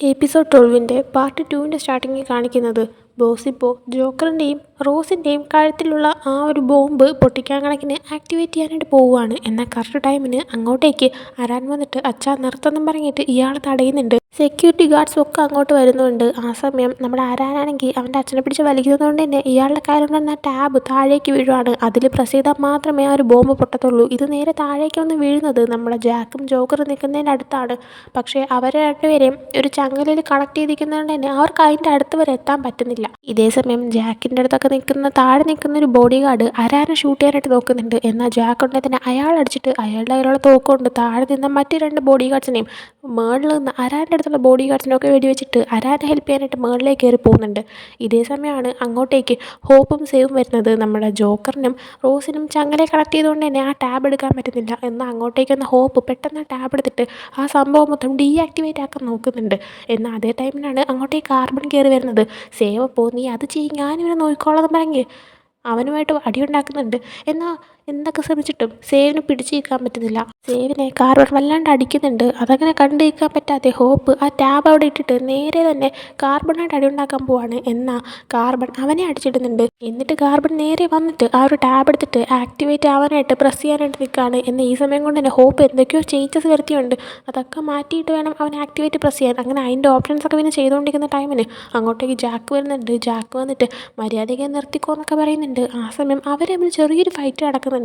Episode 12-ൻ്റെ part 2-ൻ്റെ സ്റ്റാർട്ടിങ്ങിൽ കാണിക്കുന്നത് ബോസിപ്പോൾ ജോക്കറിൻ്റെയും റോസിൻ്റെയും കഴുത്തിലുള്ള ആ ഒരു ബോംബ് പൊട്ടിക്കാൻ കണക്കിന് ആക്ടിവേറ്റ് ചെയ്യാനായിട്ട് പോവുകയാണ്. എന്നാൽ കറക്റ്റ് ടൈമിന് അങ്ങോട്ടേക്ക് അരാൻ വന്നിട്ട് അച്ഛാ നിർത്തുമെന്നും പറഞ്ഞിട്ട് ഇയാളെ തടയുന്നുണ്ട്. സെക്യൂരിറ്റി ഗാർഡ്സും ഒക്കെ അങ്ങോട്ട് വരുന്നുണ്ട്. ആ സമയം നമ്മുടെ അരാനാണെങ്കിൽ അവൻ്റെ അച്ഛനെ പിടിച്ച് വലിക്കുന്നതുകൊണ്ട് തന്നെ ഇയാളുടെ കയ്യിലുണ്ടെന്ന ടാബ് താഴേക്ക് വീഴുവാണ്. അതിൽ പ്രസ് ചെയ്താൽ മാത്രമേ ആ ഒരു ബോംബ് പൊട്ടത്തുള്ളൂ. ഇത് നേരെ താഴേക്ക് വന്ന് വീഴുന്നത് നമ്മുടെ ജാക്കും ജോക്കറും നിൽക്കുന്നതിൻ്റെ അടുത്താണ്. പക്ഷേ അവരെ രണ്ടുപേരെയും ഒരു ചങ്ങലയിൽ കണക്ട് ചെയ്തിരിക്കുന്നതുകൊണ്ട് തന്നെ അവർക്ക് അതിൻ്റെ അടുത്ത് വരെ എത്താൻ പറ്റുന്നില്ല. ഇതേ സമയം ജാക്കിൻ്റെ അടുത്തൊക്കെ താഴെ നിൽക്കുന്ന ഒരു ബോഡി ഗാർഡ് അരാനെ ഷൂട്ട് ചെയ്യാനായിട്ട് നോക്കുന്നുണ്ട്. എന്നാൽ ജാക്ക് ഉണ്ടെങ്കിൽ തന്നെ അയാളടിച്ചിട്ട് അയാളുടെ കയ്യിലുള്ള തോക്കുകൊണ്ട് താഴെ നിന്ന മറ്റ് 2 ബോഡി ഗാർഡ്സിനെയും മേളിൽ നിന്ന് അരാൻ്റെ അടുത്തുള്ള ബോഡി ഗാർഡ്സിനൊക്കെ വെടിവെച്ചിട്ട് അരാനെ ഹെൽപ്പ് ചെയ്യാനായിട്ട് മേളിലേക്ക് കയറി പോകുന്നുണ്ട്. ഇതേ സമയമാണ് അങ്ങോട്ടേക്ക് ഹോപ്പും സേവും വരുന്നത്. നമ്മുടെ ജോക്കറിനും റോസിനും ചങ്ങലെ കണക്ട് ചെയ്തുകൊണ്ട് തന്നെ ആ ടാബ് എടുക്കാൻ പറ്റുന്നില്ല. എന്നാൽ അങ്ങോട്ടേക്ക് വന്ന ഹോപ്പ് പെട്ടെന്ന് ടാബ് എടുത്തിട്ട് ആ സംഭവം മൊത്തം ഡീആക്ടിവേറ്റ് ആക്കാൻ നോക്കുന്നുണ്ട്. എന്നാൽ അതേ ടൈമിലാണ് അങ്ങോട്ടേക്ക് കാർബൺ കയറി വരുന്നത്. സേവ് അപ്പോൾ നീ അത് ചെയ്യും, ഞാനിവനെ നോക്കിക്കോളാം എന്ന് പറഞ്ഞ് അവനുമായിട്ട് അടിയുണ്ടാക്കുന്നുണ്ട്. എന്നാൽ എന്തൊക്കെ ശ്രമിച്ചിട്ടും സേവിന് പിടിച്ചു നിൽക്കാൻ പറ്റുന്നില്ല. സേവിനെ കാർബൺ വല്ലാണ്ട് അടിക്കുന്നുണ്ട്. അതങ്ങനെ കണ്ടു നിൽക്കാൻ പറ്റാതെ ഹോപ്പ് ആ ടാബ് അവിടെ ഇട്ടിട്ട് നേരെ തന്നെ കാർബണായിട്ട് അടിയുണ്ടാക്കാൻ പോവാണ്. എന്നാൽ കാർബൺ അവനെ അടിച്ചിടുന്നുണ്ട്. എന്നിട്ട് കാർബൺ നേരെ വന്നിട്ട് ആ ഒരു ടാബ് എടുത്തിട്ട് ആക്ടിവേറ്റ് ആവാനായിട്ട് പ്രസ് ചെയ്യാനായിട്ട് നിൽക്കുകയാണ്. എന്നാൽ ഈ സമയം കൊണ്ട് തന്നെ ഹോപ്പ് എന്തൊക്കെയോ ചേഞ്ചസ് വരുത്തിയുണ്ട്. അതൊക്കെ മാറ്റിയിട്ട് വേണം അവൻ ആക്ടിവേറ്റ് പ്രസ് ചെയ്യാൻ. അങ്ങനെ അതിൻ്റെ ഓപ്ഷൻസൊക്കെ പിന്നെ ചെയ്തുകൊണ്ടിരിക്കുന്ന ടൈമിന് അങ്ങോട്ടേക്ക് ജാക്ക് വരുന്നുണ്ട്. ജാക്ക് വന്നിട്ട് മര്യാദയ്ക്ക് നിർത്തിക്കോ എന്നൊക്കെ പറയുന്നുണ്ട്. ആ സമയം അവർ തമ്മിൽ ചെറിയൊരു ഫൈറ്റ് നടക്കുന്നുണ്ട്.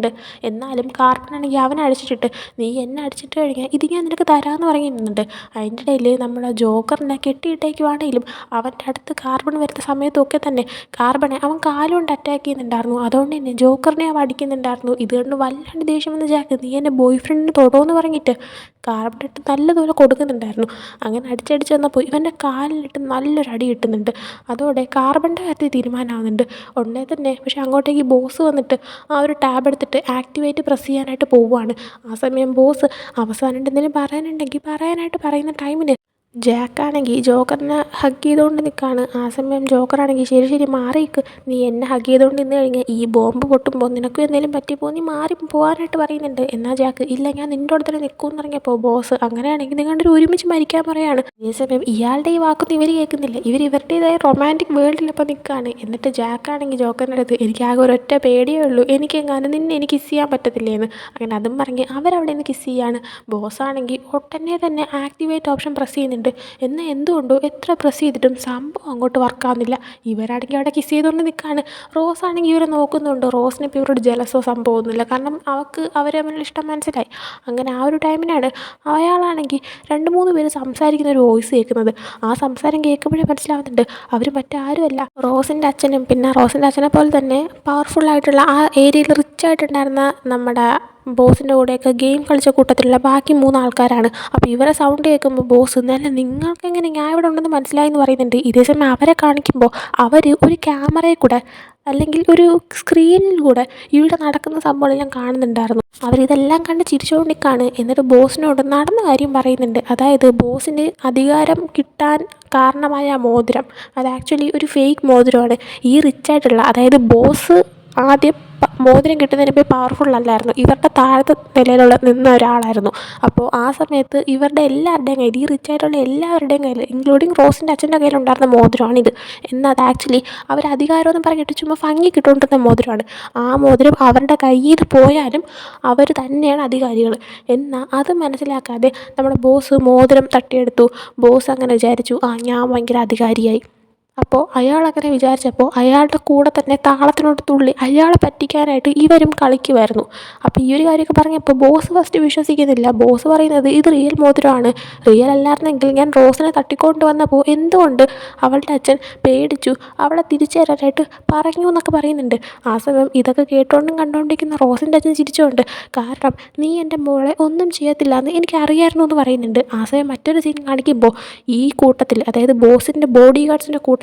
എന്നാലും കാർബണാണെങ്കിൽ അവനെ അടിച്ചിട്ടിട്ട് നീ എന്നെ അടിച്ചിട്ട് കഴിഞ്ഞാൽ ഇത് ഞാൻ നിനക്ക് തരാമെന്ന് പറയുന്നുണ്ട്. അതിൻ്റെ ഇടയിൽ നമ്മുടെ ജോക്കറിനെ കെട്ടിയിട്ടേക്കുവാണെങ്കിലും അവൻ്റെ അടുത്ത് കാർബൺ വരുന്ന സമയത്തൊക്കെ തന്നെ കാർബണെ അവൻ കാലുകൊണ്ട് അറ്റാക്ക് ചെയ്യുന്നുണ്ടായിരുന്നു. അതുകൊണ്ട് തന്നെ ജോക്കറിനെ അവൻ അടിക്കുന്നുണ്ടായിരുന്നു. ഇത് കണ്ട് വല്ലാണ്ട് ദേഷ്യം വന്ന ജാക്ക് നീ എൻ്റെ ബോയ് ഫ്രണ്ടിന് തൊടുമെന്ന് പറഞ്ഞിട്ട് കാർബണിട്ട് നല്ലതുപോലെ കൊടുക്കുന്നുണ്ടായിരുന്നു. അങ്ങനെ അടിച്ചടിച്ച് വന്നപ്പോൾ ഇവൻ്റെ കാലിലിട്ട് നല്ലൊരു അടി കിട്ടുന്നുണ്ട്. അതോടെ കാർബണിൻ്റെ കാര്യത്തിൽ തീരുമാനമാകുന്നുണ്ട് ഉടനെ തന്നെ. പക്ഷേ അങ്ങോട്ടേക്ക് ബോസ് വന്നിട്ട് ആ ഒരു ടാബ് എടുത്തിട്ട് ആക്ടിവേറ്റ് പ്രസ് ചെയ്യാനായിട്ട് പോവുകയാണ്. ആ സമയം ബോസ് അവസാനം എന്തെങ്കിലും പറയാനുണ്ടെങ്കിൽ പറയാനായിട്ട് പറയുന്ന ടൈമിന് ജാക്കാണെങ്കിൽ ജോക്കറിനെ ഹഗ് ചെയ്തുകൊണ്ട് നിൽക്കുകയാണ്. ആ സമയം ജോക്കറാണെങ്കിൽ ശരി ശരി മാറിക്ക്, നീ എന്നെ ഹഗ് ചെയ്തുകൊണ്ട് നിന്ന് കഴിഞ്ഞാൽ ഈ ബോംബ് പൊട്ടുമ്പോൾ നിനക്കും എന്തെങ്കിലും പറ്റിപ്പോൾ നീ മാറി പോകാനായിട്ട് പറയുന്നുണ്ട്. എന്നാൽ ജാക്ക് ഇല്ല ഞാൻ നിൻ്റെ അടുത്ത് തന്നെ നിൽക്കുമെന്ന് ഇറങ്ങിയപ്പോൾ ബോസ് അങ്ങനെയാണെങ്കിൽ നിങ്ങളുടെ ഒരുമിച്ച് മരിക്കാൻ പറയാണ്. അതേസമയം ഇയാളുടെ ഈ വാക്കൊന്നും ഇവർ കേൾക്കുന്നില്ല. ഇവരുടേതായ റൊമാൻറ്റിക് വേൾഡിലിപ്പോൾ നിൽക്കുകയാണ്. എന്നിട്ട് ജാക്കാണെങ്കിൽ ജോക്കറിൻ്റെ അടുത്ത് എനിക്ക് ആകെ ഒരൊറ്റ പേടിയേ ഉള്ളൂ, എനിക്കെങ്ങാനും നിന്നെ എനിക്ക് കിസ് ചെയ്യാൻ പറ്റത്തില്ലേന്ന്. അങ്ങനെ അതും പറഞ്ഞ് അവരവിടെ നിന്ന് കിസ് ചെയ്യാണ്. ബോസാണെങ്കിൽ ഒട്ടനെ തന്നെ ആക്ടിവേറ്റ് ഓപ്ഷൻ പ്രസ് ചെയ്യുന്നുണ്ട്. എന്നാൽ എന്തുകൊണ്ടോ എത്ര പ്രസ് ചെയ്തിട്ടും സംഭവം അങ്ങോട്ട് വർക്കാവുന്നില്ല. ഇവരാണെങ്കിൽ അവിടെ കിസ് ചെയ്തുകൊണ്ട് നിൽക്കുകയാണ്. റോസ് ആണെങ്കിൽ ഇവരെ നോക്കുന്നുണ്ട്. റോസിന് ഇപ്പോൾ ഇവരോട് ജലസോ സംഭവമൊന്നുമില്ല. കാരണം അവരെ തമ്മിൽ ഇഷ്ടം മനസ്സിലായി. അങ്ങനെ ആ ഒരു ടൈമിനാണ് അയാളാണെങ്കിൽ 2-3 പേര് സംസാരിക്കുന്ന ഒരു വോയിസ് കേൾക്കുന്നത്. ആ സംസാരം കേൾക്കുമ്പോഴേ മനസ്സിലാവുന്നുണ്ട് അവർ മറ്റാരുമല്ല റോസിൻ്റെ അച്ഛനും പിന്നെ റോസിൻ്റെ അച്ഛനെ പോലെ തന്നെ പവർഫുള്ളായിട്ടുള്ള ആ ഏരിയയിൽ റിച്ചായിട്ടുണ്ടായിരുന്ന നമ്മുടെ ബോസിൻ്റെ കൂടെയൊക്കെ ഗെയിം കളിച്ച കൂട്ടത്തിലുള്ള ബാക്കി 3 ആൾക്കാരാണ്. അപ്പോൾ ഇവരെ സൗണ്ട് കേൾക്കുമ്പോൾ ബോസ് നല്ല നിങ്ങൾക്കെങ്ങനെ ഞാൻ ഇവിടെ ഉണ്ടെന്ന് മനസ്സിലായി എന്ന് പറയുന്നുണ്ട്. ഇതേസമയം അവരെ കാണിക്കുമ്പോൾ അവർ ഒരു ക്യാമറയിൽ കൂടെ അല്ലെങ്കിൽ ഒരു സ്ക്രീനിലൂടെ ഇവിടെ നടക്കുന്ന സംഭവമെല്ലാം കാണുന്നുണ്ടായിരുന്നു. അവരിതെല്ലാം കണ്ട് ചിരിച്ചുകൊണ്ടിരിക്കുകയാണ്. എന്നിട്ട് ബോസിനോട് നടന്ന കാര്യം പറയുന്നുണ്ട്. അതായത് ബോസിന് അധികാരം കിട്ടാൻ കാരണമായ മോതിരം അത് ആക്ച്വലി ഒരു ഫേക്ക് മോതിരമാണ്. ഈ റിച്ചായിട്ടുള്ള അതായത് ബോസ് ആദ്യം മോതിരം കിട്ടുന്നതിന് മുമ്പേ പവർഫുള്ളല്ലായിരുന്നു. ഇവരുടെ താഴത്തെ നിലയിലുള്ള നിന്ന ഒരാളായിരുന്നു. അപ്പോൾ ആ സമയത്ത് ഇവരുടെ എല്ലാവരുടെയും കയ്യിൽ ഈ റിച്ചായിട്ടുള്ള എല്ലാവരുടെയും കയ്യിൽ ഇൻക്ലൂഡിങ് റോസിൻ്റെ അച്ഛൻ്റെ കയ്യിലുണ്ടായിരുന്ന മോതിരമാണിത്. എന്നാൽ അത് ആക്ച്വലി അവർ അധികാരമെന്ന് പറഞ്ഞിട്ട് ചുമ്മാ ഭംഗി കിട്ടുകൊണ്ടിരുന്ന മോതിരമാണ്. ആ മോതിരം അവരുടെ കയ്യിൽ നിന്ന് പോയാലും അവർ തന്നെയാണ് അധികാരികൾ. എന്നാൽ അത് മനസ്സിലാക്കാതെ നമ്മുടെ ബോസ് മോതിരം തട്ടിയെടുത്തു. ബോസ് അങ്ങനെ വിചാരിച്ചു ഞാൻ ഭയങ്കര അധികാരിയായി. അപ്പോൾ അയാളങ്ങനെ വിചാരിച്ചപ്പോൾ അയാളുടെ കൂടെ തന്നെ താളത്തിനോട് തുള്ളി അയാളെ പറ്റിക്കാനായിട്ട് ഇവരും കളിക്കുമായിരുന്നു. അപ്പോൾ ഈ ഒരു കാര്യമൊക്കെ പറഞ്ഞപ്പോൾ ബോസ് ഫസ്റ്റ് വിശ്വസിക്കുന്നില്ല. ബോസ് പറയുന്നത് ഇത് റിയൽ മോതിരമാണ്, റിയൽ അല്ലായിരുന്നെങ്കിൽ ഞാൻ റോസിനെ തട്ടിക്കൊണ്ട് വന്നപ്പോൾ എന്തുകൊണ്ട് അവളുടെ അച്ഛൻ പേടിച്ചു അവളെ തിരിച്ചു തരാനായിട്ട് പറഞ്ഞു എന്നൊക്കെ പറയുന്നുണ്ട്. ആ സമയം ഇതൊക്കെ കേട്ടോണ്ടും കണ്ടുകൊണ്ടിരിക്കുന്ന റോസിൻ്റെ അച്ഛൻ ചിരിച്ചുകൊണ്ട് കാരണം നീ എൻ്റെ മോളെ ഒന്നും ചെയ്യത്തില്ല എന്ന് എനിക്കറിയായിരുന്നു എന്ന് പറയുന്നുണ്ട്. ആ സമയം മറ്റൊരു സീൻ കാണിക്കുമ്പോൾ ഈ കൂട്ടത്തിൽ അതായത് ബോസിൻ്റെ ബോഡി ഗാർഡ്സിൻ്റെ കൂട്ടത്തിൽ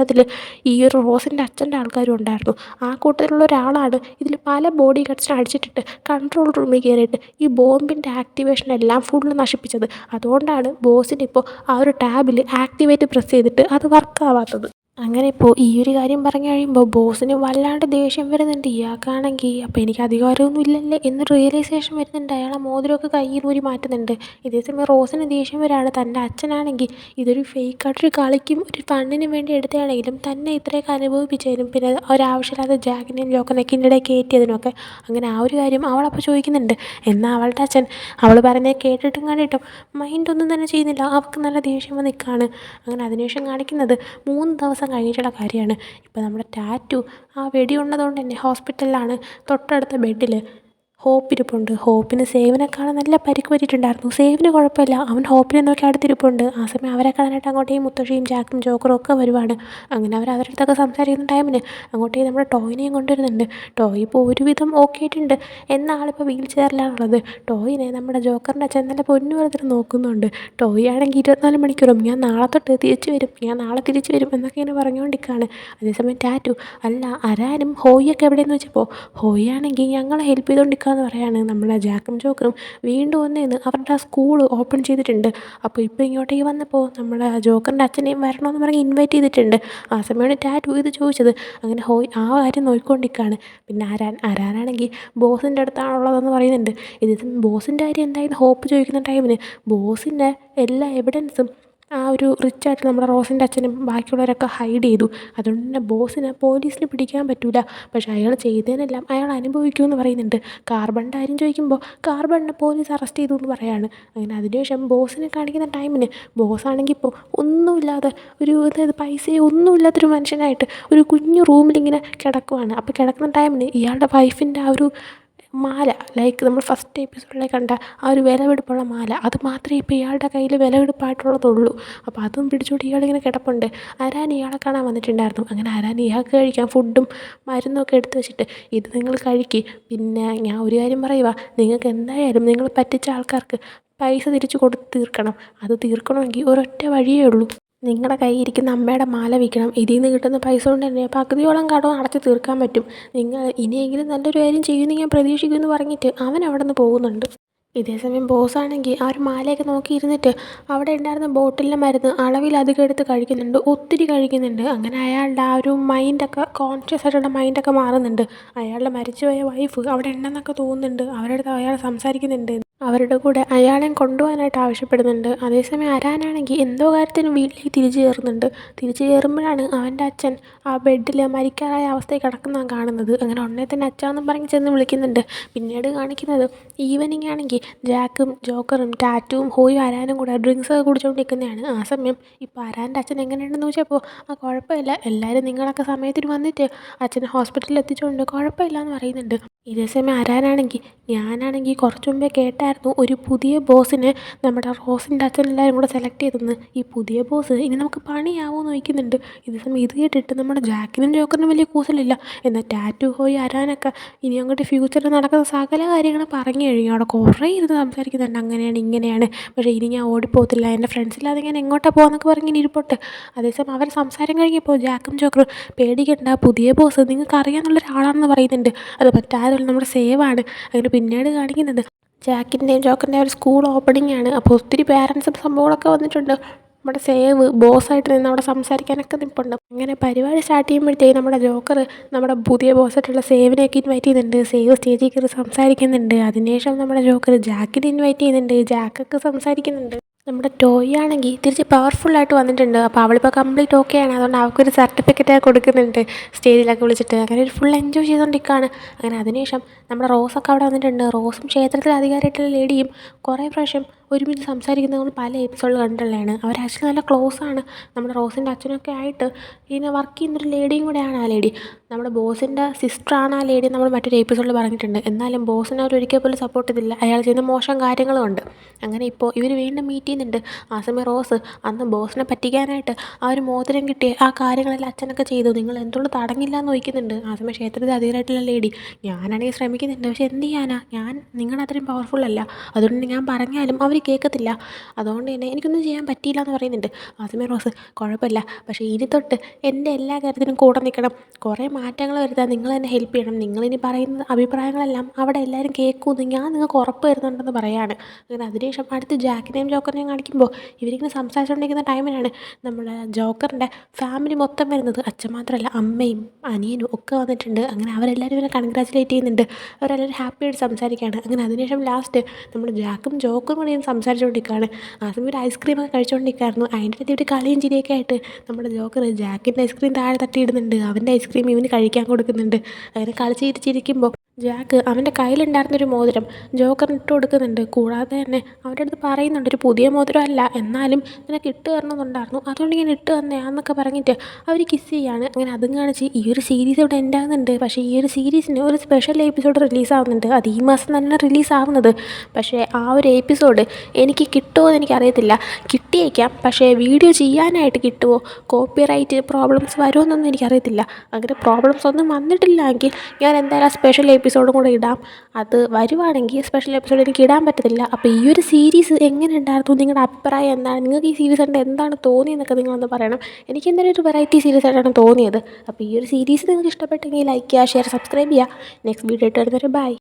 ഈ ഒരു റോസിൻ്റെ അച്ഛൻ്റെ ആൾക്കാരും ഉണ്ടായിരുന്നു. ആ കൂട്ടത്തിലുള്ള ഒരാളാണ് ഇതിൽ പല ബോഡി ഗാർഡ്സിനെ അടിച്ചിട്ടിട്ട് കൺട്രോൾ റൂമിൽ കയറിയിട്ട് ഈ ബോംബിൻ്റെ ആക്ടിവേഷൻ എല്ലാം ഫുള്ള് നശിപ്പിച്ചത്. അതുകൊണ്ടാണ് ബോസിനിപ്പോൾ ആ ഒരു ടാബിൽ ആക്ടിവേറ്റ് പ്രസ് ചെയ്തിട്ട് അത് വർക്കാവാത്തത്. അങ്ങനെ ഇപ്പോൾ ഈ ഒരു കാര്യം പറഞ്ഞു കഴിയുമ്പോൾ ബോസിന് വല്ലാണ്ട് ദേഷ്യം വരുന്നുണ്ട്. ഇയാൾക്കാണെങ്കിൽ അപ്പോൾ എനിക്ക് അധികാരമൊന്നും ഇല്ലല്ലേ എന്നൊരു റിയലൈസേഷൻ വരുന്നുണ്ട്. അയാൾ ആ മോതിരമൊക്കെ കയ്യിൽ നിന്ന് ഊരി മാറ്റുന്നുണ്ട്. ഇതേസമയം റോസിന് ദേഷ്യം വരികയാണ്. തൻ്റെ അച്ഛനാണെങ്കിൽ ഇതൊരു ഫേക്കായിട്ടൊരു കളിക്കും ഒരു ഫണ്ണിന് വേണ്ടി എടുത്തതാണെങ്കിലും തന്നെ ഇത്രയൊക്കെ അനുഭവിപ്പിച്ചതിനും പിന്നെ ഒരാവശ്യമില്ലാതെ ജാക്കിനെയും ജോക്കറിനെയൊക്കെ ഇതിൻ്റെ ഇടയിൽ കയറ്റിയതിനൊക്കെ അങ്ങനെ ആ ഒരു കാര്യം അവളപ്പോൾ ചോദിക്കുന്നുണ്ട്. എന്നാൽ അവളുടെ അച്ഛൻ അവൾ പറഞ്ഞത് കേട്ടിട്ടും കണ്ടിട്ടും മൈൻഡൊന്നും തന്നെ ചെയ്യുന്നില്ല. അവൾക്ക് നല്ല ദേഷ്യം വന്ന് നിൽക്കുകയാണ്. അങ്ങനെ അതിനുശേഷം കാണിക്കുന്നത് 3 ദിവസം കഴിഞ്ഞിട്ടുള്ള കാര്യമാണ്. ഇപ്പോൾ നമ്മുടെ ടാറ്റു ആ വെടി കൊണ്ടതുകൊണ്ട് തന്നെ ഹോസ്പിറ്റലിലാണ്. തൊട്ടടുത്ത ബെഡിൽ ഹോപ്പ് ഇരിപ്പുണ്ട്. ഹോപ്പിന് സേവിനെക്കാളും നല്ല പരിക്ക് പറ്റിയിട്ടുണ്ടായിരുന്നു. സേവിന് കുഴപ്പമില്ല, അവൻ ഹോപ്പിനെ നോക്കി അടുത്തിരിപ്പുണ്ട്. ആ സമയം അവരെ കാണാനായിട്ട് അങ്ങോട്ടേക്ക് മുത്തശ്ശിയും ജാക്കും ജോക്കറും ഒക്കെ വരുവാണ്. അങ്ങനെ അവർ അവരുടെ അടുത്തൊക്കെ സംസാരിക്കുന്ന ടൈമിന് അങ്ങോട്ടേക്ക് നമ്മുടെ ടോയിനെയും കൊണ്ടുവരുന്നുണ്ട്. ടോയ് ഇപ്പോൾ ഒരുവിധം ഓക്കെ ആയിട്ടുണ്ട്. എന്ന ആളിപ്പോൾ വീൽ ചെയറിലാണുള്ളത്. ടോയിനെ നമ്മുടെ ജോക്കറിൻ്റെ അച്ഛൻ നല്ല പൊന്നു പോലെ നോക്കുന്നുണ്ട്. ടോയ് ആണെങ്കിൽ 24 മണിക്കൂറും ഞാൻ നാളെ തൊട്ട് തിരിച്ചു വരും, ഞാൻ നാളെ തിരിച്ചു വരും എന്നൊക്കെ ഇങ്ങനെ പറഞ്ഞുകൊണ്ടിരിക്കുകയാണ്. അതേസമയം ടാറ്റു അല്ല അരാനും ഹോയിയൊക്കെ എവിടെയെന്ന് വെച്ചപ്പോൾ ഹോയി ആണെങ്കിൽ ഞങ്ങളെ ഹെൽപ്പ് ചെയ്തുകൊണ്ടിരിക്കുക എന്ന് പറയാണ്. നമ്മളെ ജാക്കും ജോക്കറും വീണ്ടും വന്നേന്ന് അവരുടെ ആ സ്കൂൾ ഓപ്പൺ ചെയ്തിട്ടുണ്ട്. അപ്പോൾ ഇപ്പോൾ ഇങ്ങോട്ടേക്ക് വന്നപ്പോൾ നമ്മുടെ ജോക്കറിൻ്റെ അച്ഛനെയും വരണമെന്ന് പറഞ്ഞ് ഇൻവൈറ്റ് ചെയ്തിട്ടുണ്ട്. ആ സമയമാണ് ടാറ്റു ഇത് ചോദിച്ചത്. അങ്ങനെ ഹോയ് ആ കാര്യം നോക്കിക്കൊണ്ടിരിക്കുകയാണ്. പിന്നെ ആരാനാണെങ്കിൽ ബോസിൻ്റെ അടുത്താണുള്ളതെന്ന് പറയുന്നുണ്ട്. ഇത് ബോസിൻ്റെ കാര്യം എന്തായാലും ഹോപ്പ് ചോദിക്കുന്ന ടൈമിന് ബോസിൻ്റെ എല്ലാ എവിഡൻസും ആ ഒരു റിച്ചായിട്ട് നമ്മുടെ റോസിൻ്റെ അച്ഛനും ബാക്കിയുള്ളവരൊക്കെ ഹൈഡ് ചെയ്തു. അതുകൊണ്ട് തന്നെ ബോസിനെ പോലീസിന് പിടിക്കാൻ പറ്റില്ല. പക്ഷേ അയാൾ ചെയ്തതിനെല്ലാം അയാൾ അനുഭവിക്കുമെന്ന് പറയുന്നുണ്ട്. കാർബണിൻ്റെ കാര്യം ചോദിക്കുമ്പോൾ കാർബണിനെ പോലീസ് അറസ്റ്റ് ചെയ്തു എന്ന് പറയാണ്. അങ്ങനെ അതിനുശേഷം ബോസിനെ കാണിക്കുന്ന ടൈമിന് ബോസാണെങ്കിൽ ഇപ്പോൾ ഒന്നുമില്ലാതെ ഒരു അതായത് പൈസയോ ഒന്നുമില്ലാത്തൊരു മനുഷ്യനായിട്ട് ഒരു കുഞ്ഞു റൂമിലിങ്ങനെ കിടക്കുവാണ്. അപ്പോൾ കിടക്കുന്ന ടൈമിന് ഇയാളുടെ വൈഫിൻ്റെ ആ ഒരു മാല ലൈക്ക് നമ്മൾ ഫസ്റ്റ് എപ്പിസോഡിൽ കണ്ട ആ ഒരു വിലപിടിപ്പുള്ള മാല അത് മാത്രമേ ഇപ്പോൾ ഇയാളുടെ കയ്യിൽ വിലപിടിപ്പായിട്ടുള്ളതുള്ളൂ. അപ്പോൾ അതും പിടിച്ചുകൊണ്ട് ഇയാളിങ്ങനെ കിടപ്പുണ്ട്. ആരാൻ ഇയാളെ കാണാൻ വന്നിട്ടുണ്ടായിരുന്നു. അങ്ങനെ ആരാൻ ഇയാൾക്ക് കഴിക്കാൻ ഫുഡും മരുന്നൊക്കെ എടുത്ത് വെച്ചിട്ട് ഇത് നിങ്ങൾ കഴിക്കുക. പിന്നെ ഞാൻ ഒരു കാര്യം പറയുക, നിങ്ങൾക്ക് എന്തായാലും നിങ്ങൾ പറ്റിച്ച ആൾക്കാർക്ക് പൈസ തിരിച്ചു കൊടുത്ത് തീർക്കണം. അത് തീർക്കണമെങ്കിൽ ഒരൊറ്റ വഴിയേ ഉള്ളൂ, നിങ്ങളുടെ കയ്യിൽ ഇരിക്കുന്ന അമ്മയുടെ മാല വിൽക്കണം. ഇതിൽ നിന്ന് കിട്ടുന്ന പൈസ കൊണ്ട് തന്നെ പകുതിയോളം കടം അടച്ച് തീർക്കാൻ പറ്റും. നിങ്ങൾ ഇനിയെങ്കിലും നല്ലൊരു കാര്യം ചെയ്യുമെന്ന് ഞാൻ പ്രതീക്ഷിക്കുമെന്ന് പറഞ്ഞിട്ട് അവൻ അവിടെ നിന്ന് പോകുന്നുണ്ട്. ഇതേസമയം ബോസാണെങ്കിൽ ആ ഒരു മാലയൊക്കെ നോക്കിയിരുന്നിട്ട് അവിടെ ഉണ്ടായിരുന്ന ബോട്ടിലിലെ മരുന്ന് അളവിലധികം എടുത്ത് കഴിക്കുന്നുണ്ട്, ഒത്തിരി കഴിക്കുന്നുണ്ട്. അങ്ങനെ അയാളുടെ ആ ഒരു മൈൻഡൊക്കെ കോൺഷ്യസ് ആയിട്ടുള്ള മൈൻഡൊക്കെ മാറുന്നുണ്ട്. അയാളുടെ മരിച്ചുപോയ വൈഫ് അവിടെ ഉണ്ടെന്നൊക്കെ തോന്നുന്നുണ്ട്. അവരുടെ അടുത്ത് അയാൾ സംസാരിക്കുന്നുണ്ട്. അവരുടെ കൂടെ അയാളെയും കൊണ്ടുപോകാനായിട്ട് ആവശ്യപ്പെടുന്നുണ്ട്. അതേസമയം അരാനാണെങ്കിൽ എന്തോ കാര്യത്തിന് വീട്ടിലേക്ക് തിരിച്ചു കയറുന്നുണ്ട്. തിരിച്ചു കയറുമ്പോഴാണ് അവൻ്റെ അച്ഛൻ ആ ബെഡിൽ മരിക്കാറായ അവസ്ഥയിൽ കിടക്കുന്നതാണ് കാണുന്നത്. അങ്ങനെ ഉടനെ തന്നെ അച്ഛാന്നും പറഞ്ഞ് ചെന്ന് വിളിക്കുന്നുണ്ട്. പിന്നീട് കാണിക്കുന്നത് ഈവനിങ് ആണെങ്കിൽ ജാക്കും ജോക്കറും ടാറ്റുവും ഹോയും അരാനും കൂടെ ഡ്രിങ്ക്സ് ഒക്കെ കുടിച്ചുകൊണ്ടിരിക്കുന്നതാണ്. ആ സമയം ഇപ്പോൾ അരാൻ്റെ അച്ഛൻ എങ്ങനെയുണ്ടെന്ന് ചോദിച്ചപ്പോൾ ആ കുഴപ്പമില്ല, എല്ലാവരും നിങ്ങളൊക്കെ സമയത്തിന് വന്നിട്ട് അച്ഛനെ ഹോസ്പിറ്റലിൽ എത്തിച്ചുകൊണ്ട് കുഴപ്പമില്ല എന്ന് പറയുന്നുണ്ട്. ഇതേസമയം അരാനാണെങ്കിൽ ഞാനാണെങ്കിൽ കുറച്ച് മുമ്പേ കേട്ടായിരുന്നു ഒരു പുതിയ ബോസിനെ നമ്മുടെ റോസിൻ്റെ അച്ഛൻ എല്ലാവരും കൂടെ സെലക്ട് ചെയ്തെന്ന്. ഈ പുതിയ ബോസ് ഇനി നമുക്ക് പണിയാവുമെന്ന് ചോദിക്കുന്നുണ്ട്. ഇതേസമയം ഇത് കേട്ടിട്ട് നമ്മുടെ ജാക്കിനും ജോക്കറിനും വലിയ കൂസലില്ല. എന്നാൽ ടാറ്റു ഹോയി അരാനൊക്കെ ഇനി അങ്ങോട്ട് ഫ്യൂച്ചറിൽ നടക്കുന്ന സകല കാര്യങ്ങളും പറഞ്ഞു കഴിഞ്ഞു. അവിടെ കുറേ ഇരുന്ന് സംസാരിക്കുന്നുണ്ട്, അങ്ങനെയാണ് ഇങ്ങനെയാണ്, പക്ഷേ ഇനി ഞാൻ ഓടിപ്പോകത്തില്ല, എൻ്റെ ഫ്രണ്ട്സില്ലാതെ ഞാൻ എങ്ങോട്ടാണ് പോകാമെന്നൊക്കെ പറഞ്ഞ് ഇങ്ങനെ ഇരിപ്പുണ്ട്. അതേസമയം അവർ സംസാരം കഴിഞ്ഞപ്പോൾ ജാക്കും ജോക്കറും പേടിക്കണ്ട, പുതിയ ബോസ് നിങ്ങൾക്ക് അറിയാമെന്നുള്ളൊരാളാണെന്ന് പറയുന്നുണ്ട്. അത് പറ്റാതെ നമ്മുടെ സേവാണ്. അങ്ങനെ പിന്നീട് കാണിക്കുന്നത് ജാക്കിൻ്റെയും ജോക്കറിൻ്റെയും ഒരു സ്കൂൾ ഓപ്പണിംഗ് ആണ്. അപ്പോൾ ഒത്തിരി പേരൻസും സംഭവങ്ങളൊക്കെ വന്നിട്ടുണ്ട്. നമ്മുടെ സേവ് ബോസായിട്ട് നിന്ന് അവിടെ സംസാരിക്കാനൊക്കെ നിൽപ്പുണ്ട്. അങ്ങനെ പരിപാടി സ്റ്റാർട്ട് ചെയ്യുമ്പോഴത്തേക്ക് നമ്മുടെ ജോക്കർ നമ്മുടെ പുതിയ ബോസായിട്ടുള്ള സേവിനെയൊക്കെ ഇൻവൈറ്റ് ചെയ്യുന്നുണ്ട്. സേവ് സ്റ്റേജിൽ കയറി സംസാരിക്കുന്നുണ്ട്. അതിനുശേഷം നമ്മുടെ ജോക്കർ ജാക്കിനെ ഇൻവൈറ്റ് ചെയ്യുന്നുണ്ട്. ജാക്കൊക്കെ സംസാരിക്കുന്നുണ്ട്. നമ്മുടെ ടോയ് ആണെങ്കിൽ തിരിച്ച് പവർഫുള്ളായിട്ട് വന്നിട്ടുണ്ട്. അപ്പോൾ അവളിപ്പോൾ കംപ്ലീറ്റ് ഓക്കെ ആണ്. അതുകൊണ്ട് അവൾക്കൊരു സർട്ടിഫിക്കറ്റ് കൊടുക്കുന്നുണ്ട് സ്റ്റേജിലൊക്കെ വിളിച്ചിട്ട്. അങ്ങനെ ഒരു ഫുൾ എൻജോയ് ചെയ്തുകൊണ്ടിരിക്കുകയാണ്. അങ്ങനെ അതിനുശേഷം നമ്മുടെ റോസൊക്കെ അവിടെ വന്നിട്ടുണ്ട്. റോസും ക്ഷേത്രത്തിൽ അധികാരമായിട്ടുള്ള ലേഡിയും കുറേ പ്രാവശ്യം ഒരുമിച്ച് സംസാരിക്കുന്നത് നമ്മൾ പല എപ്പിസോഡിൽ കണ്ടിട്ടുള്ളതാണ്. അവർ ആക്ച്വലി നല്ല ക്ലോസ് ആണ്. നമ്മുടെ റോസിൻ്റെ അച്ഛനൊക്കെ ആയിട്ട് ഇങ്ങനെ വർക്ക് ചെയ്യുന്നൊരു ലേഡിയും കൂടെയാണ് ആ ലേഡി. നമ്മുടെ ബോസിൻ്റെ സിസ്റ്ററാണ് ആ ലേഡി നമ്മൾ മറ്റൊരു എപ്പിസോഡിൽ പറഞ്ഞിട്ടുണ്ട്. എന്നാലും ബോസിനെ അവർ ഒരിക്കൽ പോലും സപ്പോർട്ട് ചെയ്തില്ല, അയാൾ ചെയ്യുന്ന മോശം കാര്യങ്ങളും ഉണ്ട്. അങ്ങനെ ഇപ്പോൾ ഇവർ വീണ്ടും മീറ്റ് ചെയ്യുന്നുണ്ട്. ആ സമയം റോസ് അന്ന് ബോസിനെ പറ്റിക്കാനായിട്ട് ആ ഒരു മോതിരം കിട്ടി ആ കാര്യങ്ങളെല്ലാം അച്ഛനൊക്കെ ചെയ്തു, നിങ്ങൾ എന്തുകൊണ്ട് തടങ്ങില്ല എന്ന് ചോദിക്കുന്നുണ്ട്. ആ സമയം ക്ഷേത്രത്തിൽ അധികമായിട്ടുള്ള ലേഡി ഞാനാണെങ്കിൽ ശ്രമിക്കുന്നുണ്ട്, പക്ഷേ എന്ത് ചെയ്യാനാ, ഞാൻ നിങ്ങളത്രയും പവർഫുൾ അല്ല, അതുകൊണ്ട് ഞാൻ പറഞ്ഞാലും അവർ കേൾക്കത്തില്ല, അതുകൊണ്ട് തന്നെ എനിക്കൊന്നും ചെയ്യാൻ പറ്റിയില്ല എന്ന് പറയുന്നുണ്ട്. ആ സമയം റോസ് കുഴപ്പമില്ല, പക്ഷേ ഇനി തൊട്ട് എൻ്റെ എല്ലാ കാര്യത്തിനും കൂടെ നിൽക്കണം, കുറേ മാറ്റങ്ങൾ വരുത്താൻ നിങ്ങൾ എന്നെ ഹെൽപ്പ് ചെയ്യണം, നിങ്ങളിനി പറയുന്ന അഭിപ്രായങ്ങളെല്ലാം അവിടെ എല്ലാവരും കേൾക്കുമെന്ന് ഞാൻ നിങ്ങൾക്ക് ഉറപ്പ് തരുന്നുണ്ടെന്ന് പറയാണ്. അങ്ങനെ അതിനുശേഷം അടുത്ത് ജാക്കിനെയും ജോക്കറിനെയും അങ്ങനെ കാണിക്കുമ്പോൾ ഇവരിങ്ങനെ സംസാരിച്ചുകൊണ്ടിരിക്കുന്ന ടൈമിലാണ് നമ്മുടെ ജോക്കറിൻ്റെ ഫാമിലി മൊത്തം വരുന്നത്. അച്ഛൻ മാത്രമല്ല, അമ്മയും അനിയനും ഒക്കെ വന്നിട്ടുണ്ട്. അങ്ങനെ അവരെല്ലാവരും ഇവരെ കൺഗ്രാജുലേറ്റ് ചെയ്യുന്നുണ്ട്. അവരെല്ലാവരും ഹാപ്പിയായിട്ട് സംസാരിക്കുകയാണ്. അങ്ങനെ അതിനുശേഷം ലാസ്റ്റ് നമ്മുടെ ജാക്കും ജോക്കറും കൂടി സംസാരിച്ചുകൊണ്ടിരിക്കുകയാണ്. ആ സമയം ഒരു ഐസ്ക്രീമൊക്കെ കഴിച്ചുകൊണ്ടിരിക്കുകയായിരുന്നു. അതിൻ്റെ ഇടയ്ക്ക് ഒരു കളിയും ചിരിയൊക്കെ ആയിട്ട് നമ്മുടെ ജോക്കർ ജാക്കിൻ്റെ ഐസ്ക്രീം താഴെ തട്ടിയിടുന്നുണ്ട്. അവൻ്റെ ഐസ്ക്രീം ഇവന് കഴിക്കാൻ കൊടുക്കുന്നുണ്ട്. അങ്ങനെ കളിച്ച് ചിരിച്ചിരിക്കുമ്പോൾ ജാക്ക് അവൻ്റെ കയ്യിലുണ്ടായിരുന്നൊരു മോതിരം ജോക്കറിന് ഇട്ട് കൊടുക്കുന്നുണ്ട്. കൂടാതെ തന്നെ അവൻ്റെ അടുത്ത് പറയുന്നുണ്ട്, ഒരു പുതിയ മോതിരമല്ല, എന്നാലും നിനക്ക് ഇട്ട് തരണമെന്നുണ്ടായിരുന്നു, അതുകൊണ്ട് ഞാൻ ഇട്ട് തന്നെയാന്നൊക്കെ പറഞ്ഞിട്ട് അവർ കിസ് ചെയ്യാണ്. അങ്ങനെ അതും കാണിച്ച് ഈ ഒരു സീരീസ് ഇവിടെ എൻഡ് ആകുന്നുണ്ട്. പക്ഷേ ഈ ഒരു സീരീസിന് ഒരു സ്പെഷ്യൽ എപ്പിസോഡ് റിലീസാവുന്നുണ്ട്. അത് ഈ മാസം തന്നെ റിലീസാവുന്നത്. പക്ഷേ ആ ഒരു എപ്പിസോഡ് എനിക്ക് കിട്ടുമോ എന്ന് എനിക്കറിയത്തില്ല. കിട്ടിയേക്കാം, പക്ഷേ വീഡിയോ ചെയ്യാനായിട്ട് കിട്ടുമോ, കോപ്പിറൈറ്റ് പ്രോബ്ലംസ് വരുമോയെന്നൊന്നും എനിക്കറിയത്തില്ല. അങ്ങനെ പ്രോബ്ലംസ് ഒന്നും വന്നിട്ടില്ലെങ്കിൽ ഞാൻ എന്തായാലും സ്പെഷ്യൽ എപ്പിസോഡും കൂടെ ഇടാം. അത് വരുവാണെങ്കിൽ സ്പെഷ്യൽ എപ്പിസോഡ് എനിക്ക് ഇടാൻ പറ്റത്തില്ല. അപ്പോൾ ഈ ഒരു സീരീസ് എങ്ങനെ ഉണ്ടായിരുന്നു, നിങ്ങളുടെ അഭിപ്രായം എന്താണ്, നിങ്ങൾക്ക് ഈ സീരീസ് കണ്ട് എന്താണ് തോന്നിയെന്നൊക്കെ നിങ്ങളൊന്ന് പറയണം. എനിക്ക് എന്തായാലും ഒരു വെറൈറ്റി സീരീസ് ആയിട്ടാണ് തോന്നിയത്. അപ്പോൾ ഈ ഒരു സീരീസ് നിങ്ങൾക്ക് ഇഷ്ടപ്പെട്ടെങ്കിൽ ലൈക്ക് ചെയ്യുക, ഷെയർ, സബ്സ്ക്രൈബ് ചെയ്യുക. നെക്സ്റ്റ് വീഡിയോ ഇട്ട് വരുന്നവരെ ബൈ.